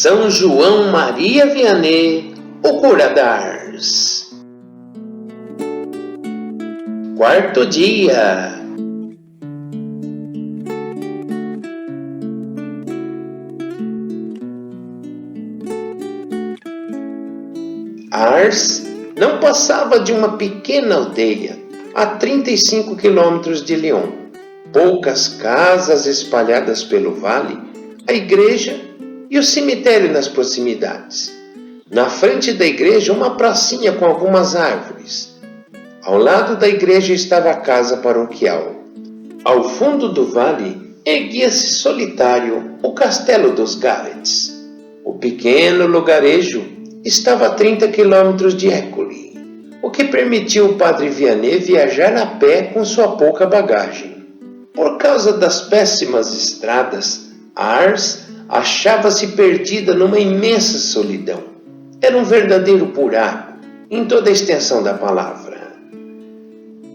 São João Maria Vianney, o cura da Ars. Quarto dia. Ars não passava de uma pequena aldeia a 35 quilômetros de Lyon. Poucas casas espalhadas pelo vale, a igreja e o cemitério nas proximidades. Na frente da igreja, uma pracinha com algumas árvores. Ao lado da igreja estava a casa paroquial. Ao fundo do vale, erguia-se solitário o castelo dos Gallets. O pequeno lugarejo estava a 30 quilômetros de École, o que permitiu o padre Vianney viajar a pé com sua pouca bagagem. Por causa das péssimas estradas, Ars achava-se perdida numa imensa solidão. Era um verdadeiro buraco, em toda a extensão da palavra.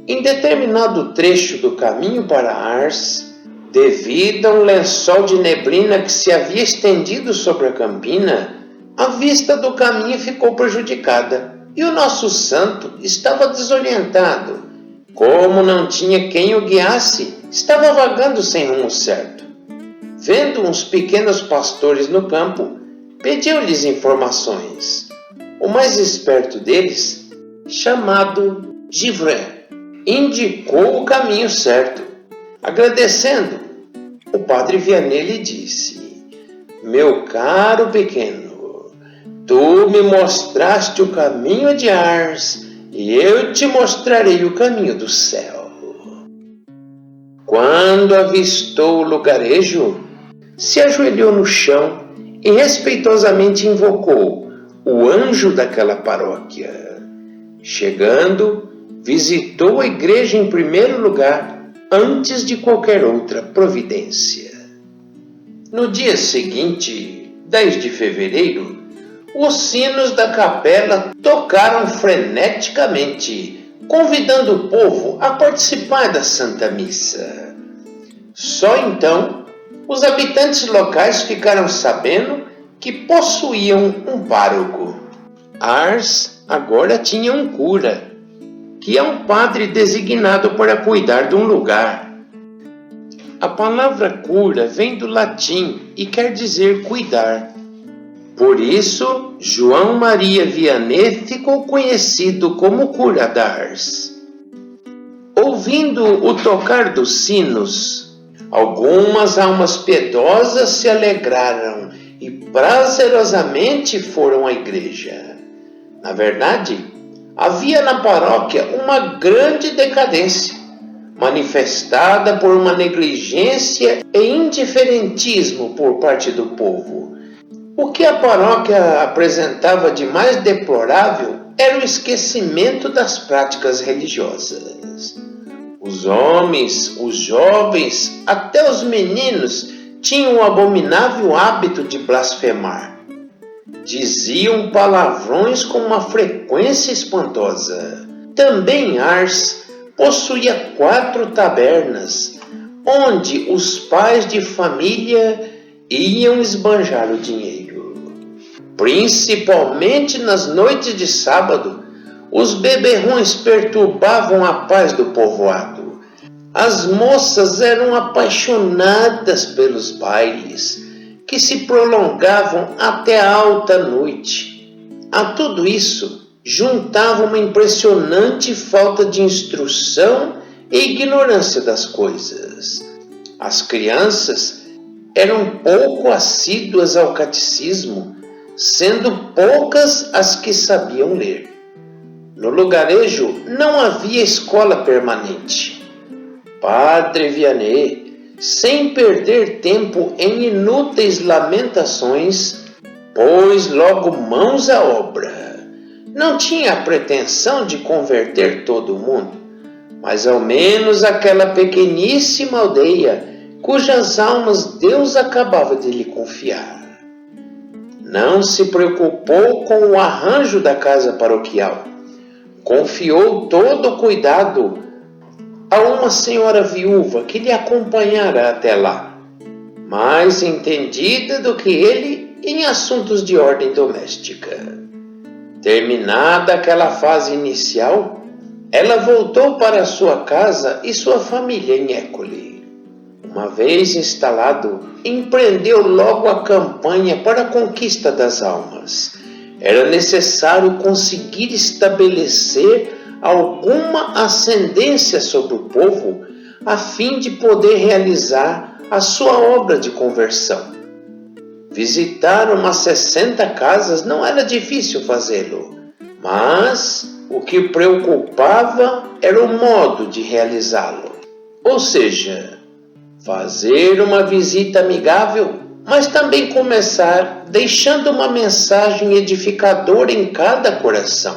Em determinado trecho do caminho para Ars, devido a um lençol de neblina que se havia estendido sobre a campina, a vista do caminho ficou prejudicada e o nosso santo estava desorientado. Como não tinha quem o guiasse, estava vagando sem rumo certo. Vendo uns pequenos pastores no campo, pediu-lhes informações. O mais esperto deles, chamado Givray, indicou o caminho certo. Agradecendo, o padre Vianney lhe disse: "Meu caro pequeno, tu me mostraste o caminho de Ars e eu te mostrarei o caminho do céu." Quando avistou o lugarejo, se ajoelhou no chão e respeitosamente invocou o anjo daquela paróquia. Chegando, visitou a igreja em primeiro lugar, antes de qualquer outra providência. No dia seguinte, 10 de fevereiro, os sinos da capela tocaram freneticamente, convidando o povo a participar da Santa Missa. Só então, os habitantes locais ficaram sabendo que possuíam um pároco. Ars agora tinha um cura, que é um padre designado para cuidar de um lugar. A palavra cura vem do latim e quer dizer cuidar. Por isso, João Maria Vianney ficou conhecido como cura da Ars. Ouvindo o tocar dos sinos, algumas almas piedosas se alegraram e prazerosamente foram à igreja. Na verdade, havia na paróquia uma grande decadência, manifestada por uma negligência e indiferentismo por parte do povo. O que a paróquia apresentava de mais deplorável era o esquecimento das práticas religiosas. Os homens, os jovens, até os meninos tinham o abominável hábito de blasfemar. Diziam palavrões com uma frequência espantosa. Também Ars possuía 4 tabernas, onde os pais de família iam esbanjar o dinheiro. Principalmente nas noites de sábado, os beberrões perturbavam a paz do povoado. As moças eram apaixonadas pelos bailes, que se prolongavam até a alta noite. A tudo isso, juntava uma impressionante falta de instrução e ignorância das coisas. As crianças eram pouco assíduas ao catecismo, sendo poucas as que sabiam ler. No lugarejo não havia escola permanente. Padre Vianney, sem perder tempo em inúteis lamentações, pôs logo mãos à obra. Não tinha a pretensão de converter todo o mundo, mas ao menos aquela pequeníssima aldeia cujas almas Deus acabava de lhe confiar. Não se preocupou com o arranjo da casa paroquial. Confiou todo o cuidado a uma senhora viúva que lhe acompanhara até lá. Mais entendida do que ele em assuntos de ordem doméstica. Terminada aquela fase inicial, ela voltou para sua casa e sua família em École. Uma vez instalado, empreendeu logo a campanha para a conquista das almas. Era necessário conseguir estabelecer alguma ascendência sobre o povo a fim de poder realizar a sua obra de conversão. Visitar umas 60 casas não era difícil fazê-lo, mas o que preocupava era o modo de realizá-lo. Ou seja, fazer uma visita amigável, mas também começar deixando uma mensagem edificadora em cada coração.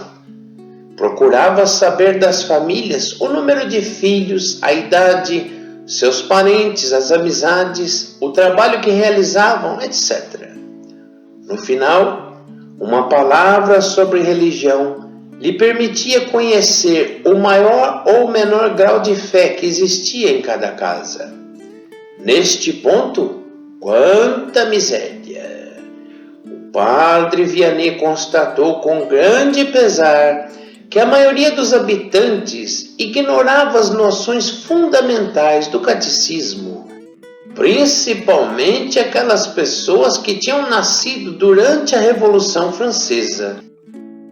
Procurava saber das famílias o número de filhos, a idade, seus parentes, as amizades, o trabalho que realizavam, etc. No final, uma palavra sobre religião lhe permitia conhecer o maior ou menor grau de fé que existia em cada casa. Neste ponto, quanta miséria! O padre Vianney constatou com grande pesar que a maioria dos habitantes ignorava as noções fundamentais do catecismo, principalmente aquelas pessoas que tinham nascido durante a Revolução Francesa,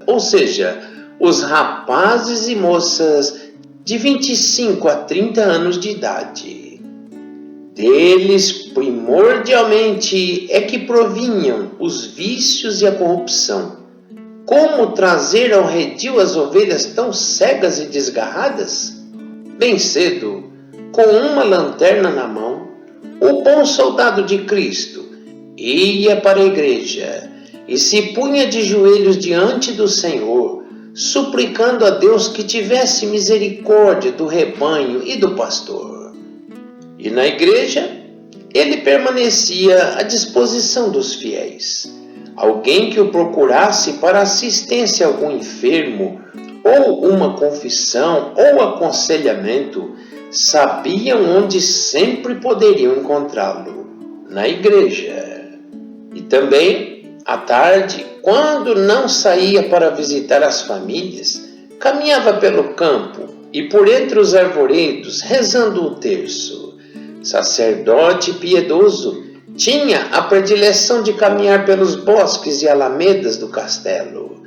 ou seja, os rapazes e moças de 25 a 30 anos de idade. Deles, primordialmente, é que provinham os vícios e a corrupção. Como trazer ao redil as ovelhas tão cegas e desgarradas? Bem cedo, com uma lanterna na mão, o bom soldado de Cristo ia para a igreja e se punha de joelhos diante do Senhor, suplicando a Deus que tivesse misericórdia do rebanho e do pastor. E na igreja, ele permanecia à disposição dos fiéis. Alguém que o procurasse para assistência a algum enfermo, ou uma confissão, ou aconselhamento, sabiam onde sempre poderiam encontrá-lo, na igreja. E também, à tarde, quando não saía para visitar as famílias, caminhava pelo campo e por entre os arvoredos, rezando o terço. Sacerdote piedoso, tinha a predileção de caminhar pelos bosques e alamedas do castelo.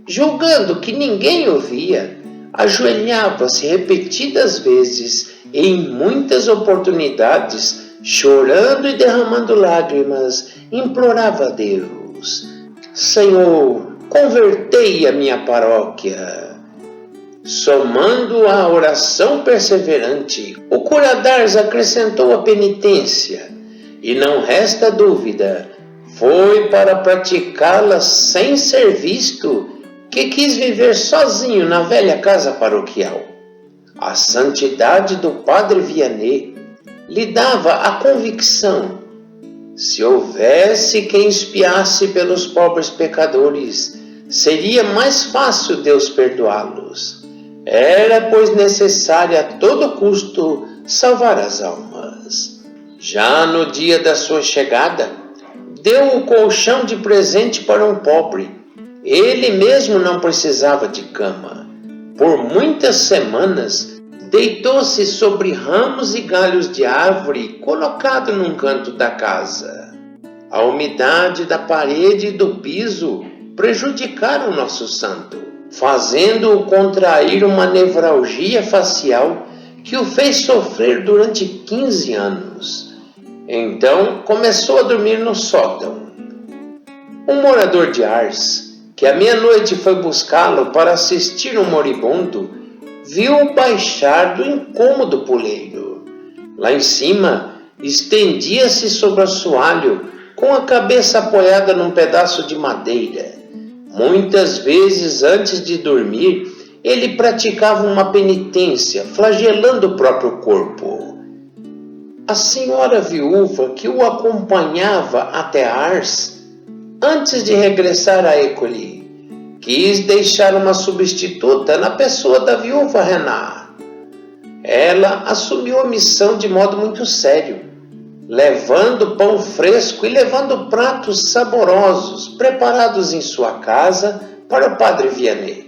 Julgando que ninguém o via, ajoelhava-se repetidas vezes e em muitas oportunidades, chorando e derramando lágrimas, implorava a Deus: Senhor, convertei a minha paróquia. Somando a oração perseverante, o Curadars acrescentou a penitência, e não resta dúvida, foi para praticá-la sem ser visto que quis viver sozinho na velha casa paroquial. A santidade do padre Vianney lhe dava a convicção: se houvesse quem espiasse pelos pobres pecadores, seria mais fácil Deus perdoá-los. Era, pois, necessário a todo custo salvar as almas. Já no dia da sua chegada, deu o colchão de presente para um pobre. Ele mesmo não precisava de cama. Por muitas semanas, deitou-se sobre ramos e galhos de árvore colocado num canto da casa. A umidade da parede e do piso prejudicaram nosso santo, fazendo-o contrair uma nevralgia facial que o fez sofrer durante 15 anos. Então começou a dormir no sótão. Um morador de Ars, que à meia-noite foi buscá-lo para assistir um moribundo, viu-o baixar do incômodo puleiro. Lá em cima, estendia-se sobre o assoalho, com a cabeça apoiada num pedaço de madeira. Muitas vezes, antes de dormir, ele praticava uma penitência, flagelando o próprio corpo. A senhora viúva que o acompanhava até Ars, antes de regressar a École, quis deixar uma substituta na pessoa da viúva Renard. Ela assumiu a missão de modo muito sério. levando pão fresco e levando pratos saborosos preparados em sua casa para o Padre Vianney.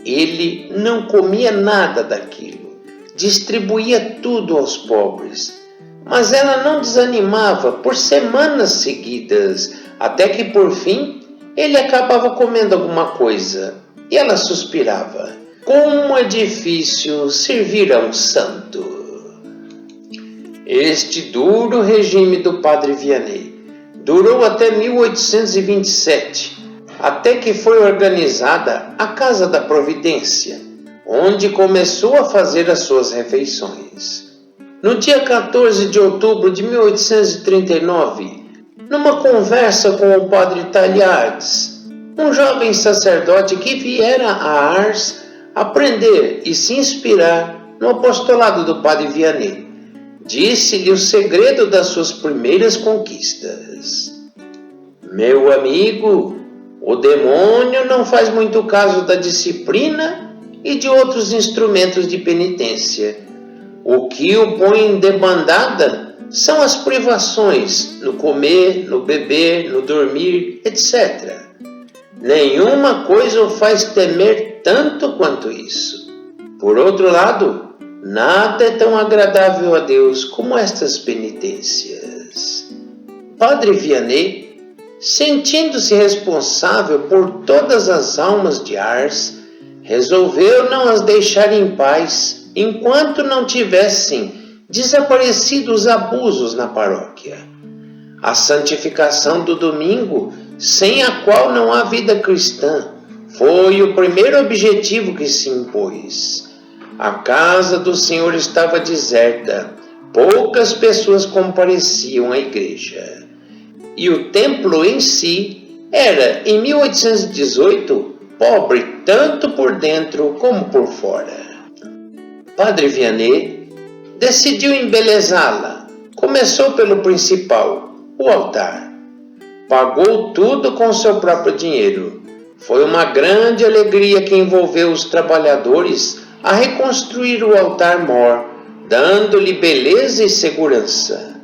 Ele não comia nada daquilo, distribuía tudo aos pobres, mas ela não desanimava por semanas seguidas, até que por fim ele acabava comendo alguma coisa e ela suspirava: como é difícil servir a um santo. Este duro regime do Padre Vianney durou até 1827, até que foi organizada a Casa da Providência, onde começou a fazer as suas refeições. No dia 14 de outubro de 1839, numa conversa com o Padre Talliardes, um jovem sacerdote que viera a Ars aprender e se inspirar no apostolado do Padre Vianney, disse-lhe o segredo das suas primeiras conquistas. Meu amigo, o demônio não faz muito caso da disciplina e de outros instrumentos de penitência. O que o põe em debandada são as privações no comer, no beber, no dormir, etc. Nenhuma coisa o faz temer tanto quanto isso. Por outro lado, nada é tão agradável a Deus como estas penitências. Padre Vianney, sentindo-se responsável por todas as almas de Ars, resolveu não as deixar em paz enquanto não tivessem desaparecido os abusos na paróquia. A santificação do domingo, sem a qual não há vida cristã, foi o primeiro objetivo que se impôs. A casa do Senhor estava deserta, poucas pessoas compareciam à igreja. E o templo em si era, em 1818, pobre tanto por dentro como por fora. Padre Vianney decidiu embelezá-la. Começou pelo principal, o altar. Pagou tudo com seu próprio dinheiro. Foi uma grande alegria que envolveu os trabalhadores a reconstruir o altar-mor, dando-lhe beleza e segurança.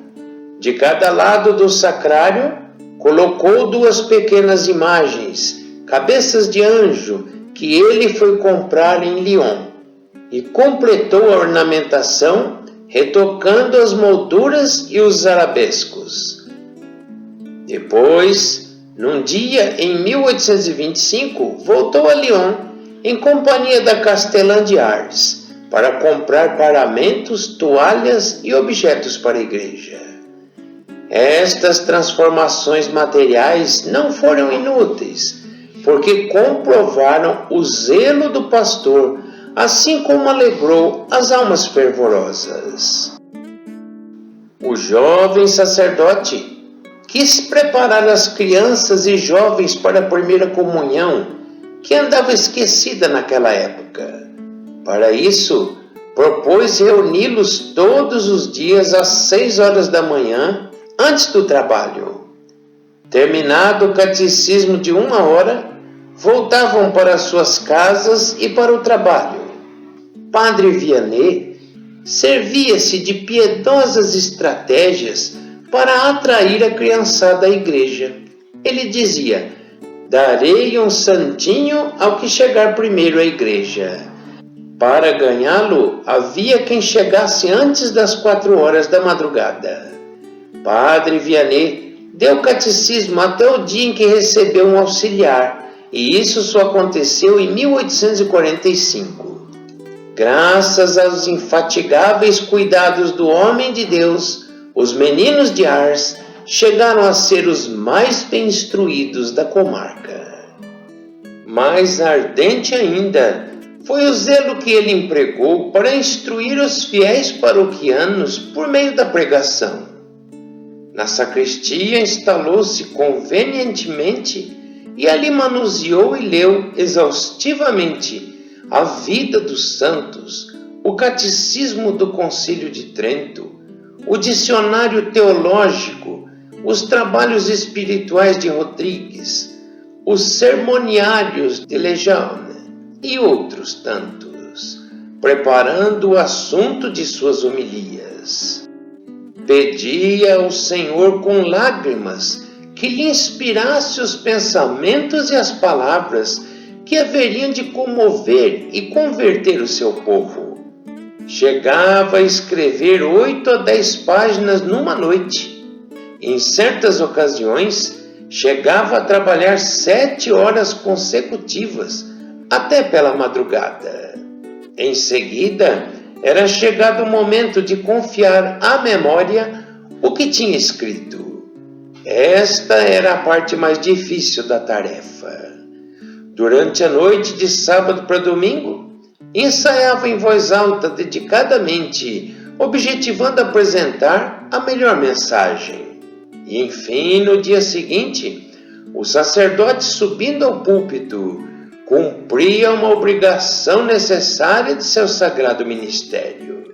De cada lado do sacrário, colocou 2 pequenas imagens, cabeças de anjo, que ele foi comprar em Lyon, e completou a ornamentação, retocando as molduras e os arabescos. Depois, num dia em 1825, voltou a Lyon em companhia da Castelã de Ars para comprar paramentos, toalhas e objetos para a igreja. Estas transformações materiais não foram inúteis, porque comprovaram o zelo do pastor, assim como alegrou as almas fervorosas. O jovem sacerdote quis preparar as crianças e jovens para a primeira comunhão, que andava esquecida naquela época. Para isso, propôs reuni-los todos os dias às 6 horas da manhã, antes do trabalho. Terminado o catecismo de 1 hora, voltavam para suas casas e para o trabalho. Padre Vianney servia-se de piedosas estratégias para atrair a criançada à igreja. Ele dizia: darei um santinho ao que chegar primeiro à igreja. Para ganhá-lo, havia quem chegasse antes das 4 horas da madrugada. Padre Vianney deu catecismo até o dia em que recebeu um auxiliar, e isso só aconteceu em 1845. Graças aos infatigáveis cuidados do homem de Deus, os meninos de Ars chegaram a ser os mais bem instruídos da comarca. Mais ardente ainda foi o zelo que ele empregou para instruir os fiéis paroquianos por meio da pregação. Na sacristia instalou-se convenientemente e ali manuseou e leu exaustivamente a vida dos santos, o catecismo do Concílio de Trento, o dicionário teológico, os trabalhos espirituais de Rodrigues, os sermoniários de Lejeune e outros tantos, preparando o assunto de suas homilias. pedia ao Senhor com lágrimas que lhe inspirasse os pensamentos e as palavras que haveriam de comover e converter o seu povo. Chegava a escrever 8 a 10 páginas numa noite. Em certas ocasiões, chegava a trabalhar 7 horas consecutivas, até pela madrugada. Em seguida, era chegado o momento de confiar à memória o que tinha escrito. Esta era a parte mais difícil da tarefa. Durante a noite de sábado para domingo, ensaiava em voz alta dedicadamente, objetivando apresentar a melhor mensagem. E enfim, no dia seguinte, o sacerdote, subindo ao púlpito, cumpria uma obrigação necessária de seu sagrado ministério.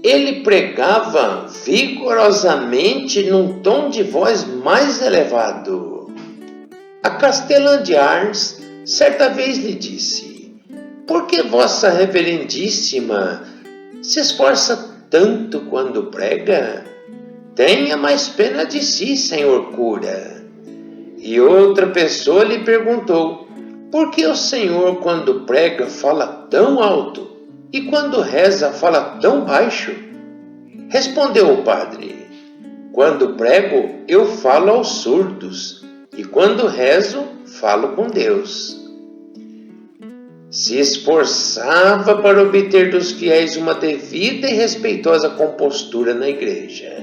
Ele pregava vigorosamente num tom de voz mais elevado. A castelã de Arns certa vez lhe disse: "Por que vossa reverendíssima se esforça tanto quando prega? Tenha mais pena de si, senhor cura." E outra pessoa lhe perguntou: "Por que o senhor, quando prega, fala tão alto e quando reza, fala tão baixo?" Respondeu o padre: "Quando prego, eu falo aos surdos, e quando rezo, falo com Deus." Se esforçava para obter dos fiéis uma devida e respeitosa compostura na igreja.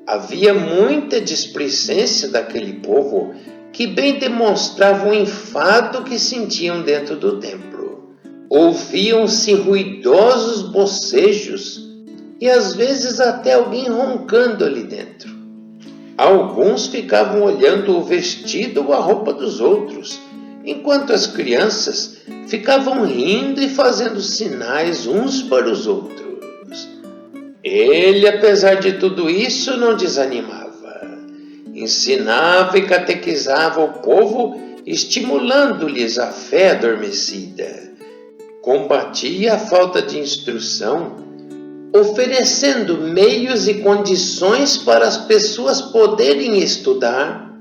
Havia muita displicência daquele povo que bem demonstrava o enfado que sentiam dentro do templo. Ouviam-se ruidosos bocejos e às vezes até alguém roncando ali dentro. Alguns ficavam olhando o vestido ou a roupa dos outros, enquanto as crianças ficavam rindo e fazendo sinais uns para os outros. Ele, apesar de tudo isso, não desanimava. Ensinava e catequizava o povo, estimulando-lhes a fé adormecida. Combatia a falta de instrução, oferecendo meios e condições para as pessoas poderem estudar,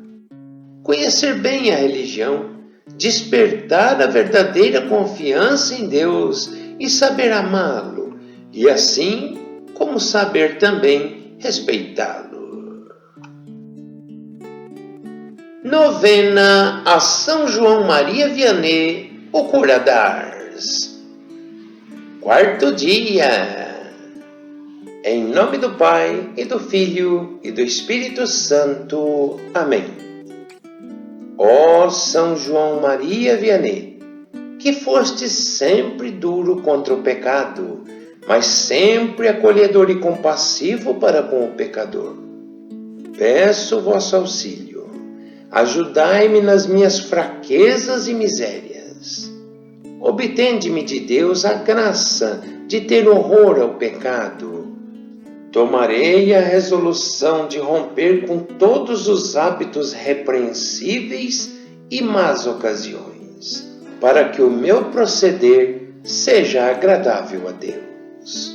conhecer bem a religião, despertar a verdadeira confiança em Deus e saber amá-lo, e assim como saber também respeitá-lo. Novena a São João Maria Vianney, o cura d'Ars. 4º dia. Em nome do Pai, e do Filho, e do Espírito Santo. Amém. Ó São João Maria Vianney, que foste sempre duro contra o pecado, mas sempre acolhedor e compassivo para com o pecador. Peço vosso auxílio. Ajudai-me nas minhas fraquezas e misérias. Obtende-me de Deus a graça de ter horror ao pecado. Tomarei a resolução de romper com todos os hábitos repreensíveis e más ocasiões, para que o meu proceder seja agradável a Deus.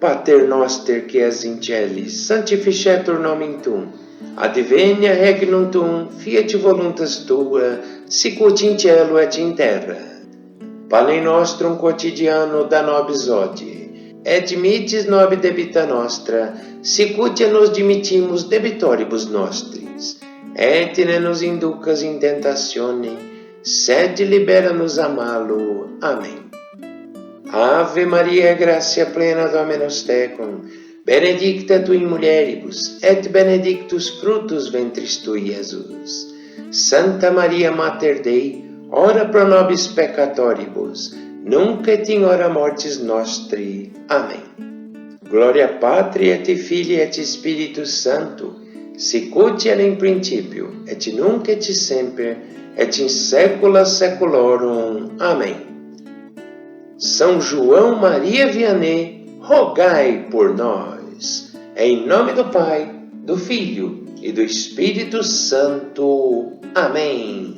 Pater noster qui es in celis, sanctificetur nomen tuum, advenia regnum tuum, fiat voluntas tua, sicut in cielo et in terra. Panem nostrum quotidiano da nobis hodie, et dimitis nobis debita nostra, sicut nos dimittimus debitoribus nostris, et ne nos inducas in tentatione, sed libera-nos a malo. Amém. Ave Maria, gratia plena, Dominus tecum, benedicta tu in mulieribus, et benedictus fructus ventris tui, Iesus. Santa Maria Mater Dei, ora pro nobis peccatoribus, nunc et in hora mortis nostri. Amém. Gloria Patri et Filii et Spiritus Sancto, sicut et in principio, et nunc et semper, et in saecula saeculorum. Amém. São João Maria Vianney, rogai por nós. Em nome do Pai, do Filho e do Espírito Santo. Amém.